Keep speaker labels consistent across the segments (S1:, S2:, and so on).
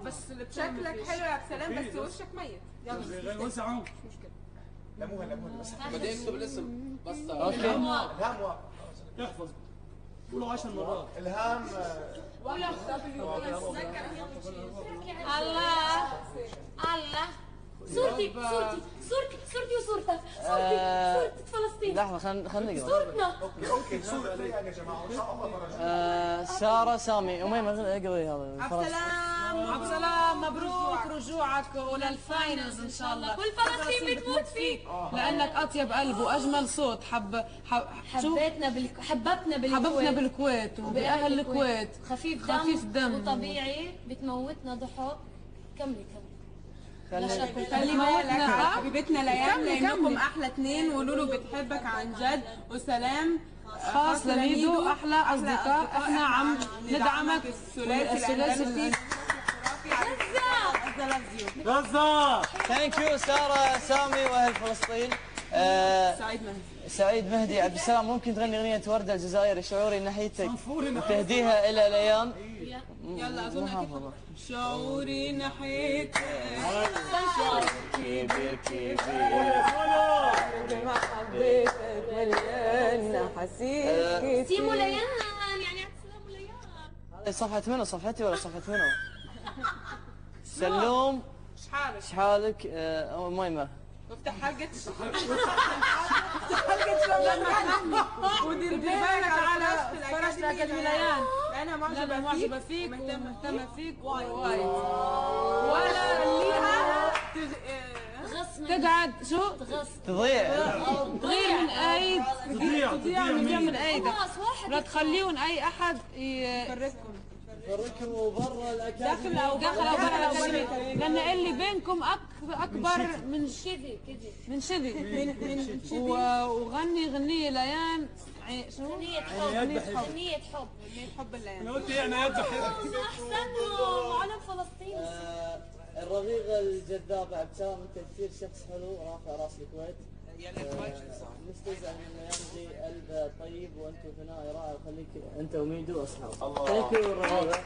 S1: بس شكلك حلو يا عبد السلام بس وشك ميت. يلا
S2: وسعوا
S1: مش مشكله.
S3: لموها بس
S4: بعدين اكتب الاسم بس.
S2: اوكي
S3: الهام
S2: احفظ قولوا 10 مرات.
S3: الهام
S5: الله الله. صورتي وصورتك. صورة فلسطين.
S6: لحظة خلينا نقرا.
S5: صورتنا.
S3: اوكي صورة يا جماعة ان شاء الله فرجنا.
S6: سارة سامي أميمة اقري هذا.
S1: عبد السلام مبروك رجوعك وللفاينلز ان شاء الله.
S5: والفلسطين بتموت فيك
S1: لانك اطيب قلب واجمل صوت. حببتنا بالكويت وباهل الكويت.
S5: خفيف دم وطبيعي بتموتنا ضحك. كملي
S1: خلي موتنا حبيبتنا ليان لانكم احلى اثنين ولولو بتحبك عن جد وسلام خاص لميدو احلى اصدقاء. احنا عم ندعمك الثلاثي
S2: غزة.
S6: ثانك يو سارة سامي واهل فلسطين. سعيد مهدي عبد السلام ممكن تغني اغنية وردة الجزائري شعوري ناحيتك وتهديها الى ليان.
S1: يلا اظن شعوري ناحيتك
S6: كبير
S1: ما حبيتك مليان حسيت
S5: سيمو ليان يعني سلام ليان.
S6: هذه صفحة منو؟ صفحتي ولا صفحة منو؟ سلوم شحالك أميمة
S1: وافتح حلقة ودير بالك على فرشت أكاديمي ليان. أنا معجبة فيك ومهتمة فيك وايد ولا ليها تقعد شو
S6: تضيع
S1: من ايدك. لا تخليون اي احد يفرقكم
S6: برا الاكاديمي
S1: داخل او برا الاكاديمي لان اللي بينكم اكبر من شذي وغني غنية ليان
S5: غنية حب
S1: الليان.
S2: قلت انا يد
S5: احسنهم علم فلسطين.
S6: الرغيغة الجذابة عبد السلام انت كثير شخص حلو رافع راس الكويت. نستزعل من ليان قلب طيب وانت ثنائي رائع وخليك انت وميدو اصحاب. ثانك يو الرغيغة.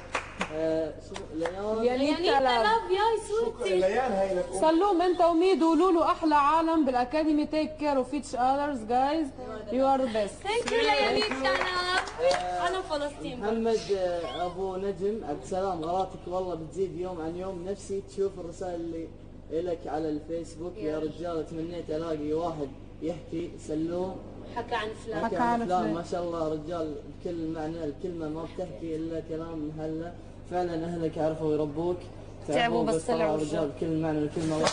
S1: يانيتا لاف
S5: ياي صورتي.
S3: ليان هاي لك.
S1: سلوم انت وميدو ولولو احلى عالم بالاكاديمي. تيك كير اوف ايتش اذرز جايز يو ار ذا بيست.
S5: ثانك يو ليانيتا لاف. علم فلسطين.
S6: محمد ابو نجم عبد السلام غلاتك والله بتزيد يوم عن يوم. نفسي تشوف الرسائل اللي إلك على الفيسبوك يا رجال. تمنيت الاقي واحد يحكي سلوم
S5: حكى عن
S6: فلان. ما شاء الله رجال بكل معنى الكلمه ما بتحكي الا كلام مهله. فعلا اهلك عرفوا يربوك
S5: تعبوا بس طلعوا
S6: رجال بكل معنى الكلمه.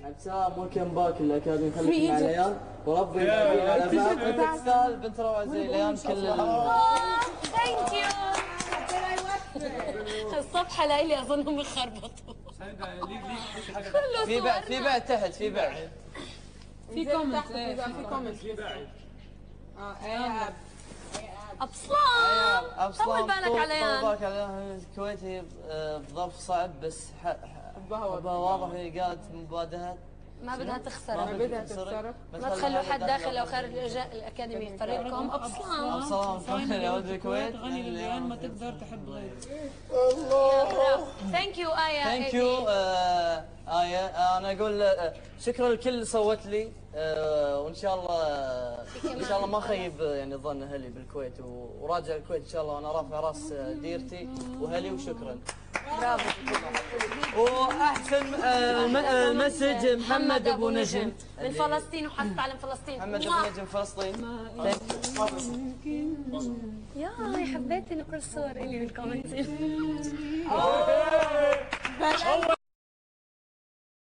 S6: عبد السلام ممكن باك الاكاديمي خليك مع ليان وربي يبارك تستاهل بنت روعه زي ليان كل
S5: ثانك يو. الصفحه لإلي اظنهم يخربطوا.
S6: في بعد تحت في كومنت
S5: أبصلان طول بالك عليها.
S6: الكويتي بظرف صعب بس حبها واضح. هي قالت مبادئها
S5: ما بدها تخسر. ما تخلوا حد داخل او خارج الاكاديمي يفرقكم.
S6: ابصلان يا ولد الكويت
S1: غني لليان ما تقدر تحب غير.
S5: الله ثانك يو آية.
S6: ثانك يو آية. انا اقول شكرا لكل اللي صوت لي وان شاء الله ما خيب يعني ظن اهلي بالكويت وراجع الكويت ان شاء الله وانا رافع راس ديرتي واهلي وشكرا.
S5: برافو.
S6: واحسن المسج محمد ابو نجم
S5: من فلسطين وحث علم فلسطين.
S6: محمد ابو نجم فلسطين.
S5: يا حبيت انه كل صور الي بالكومنت.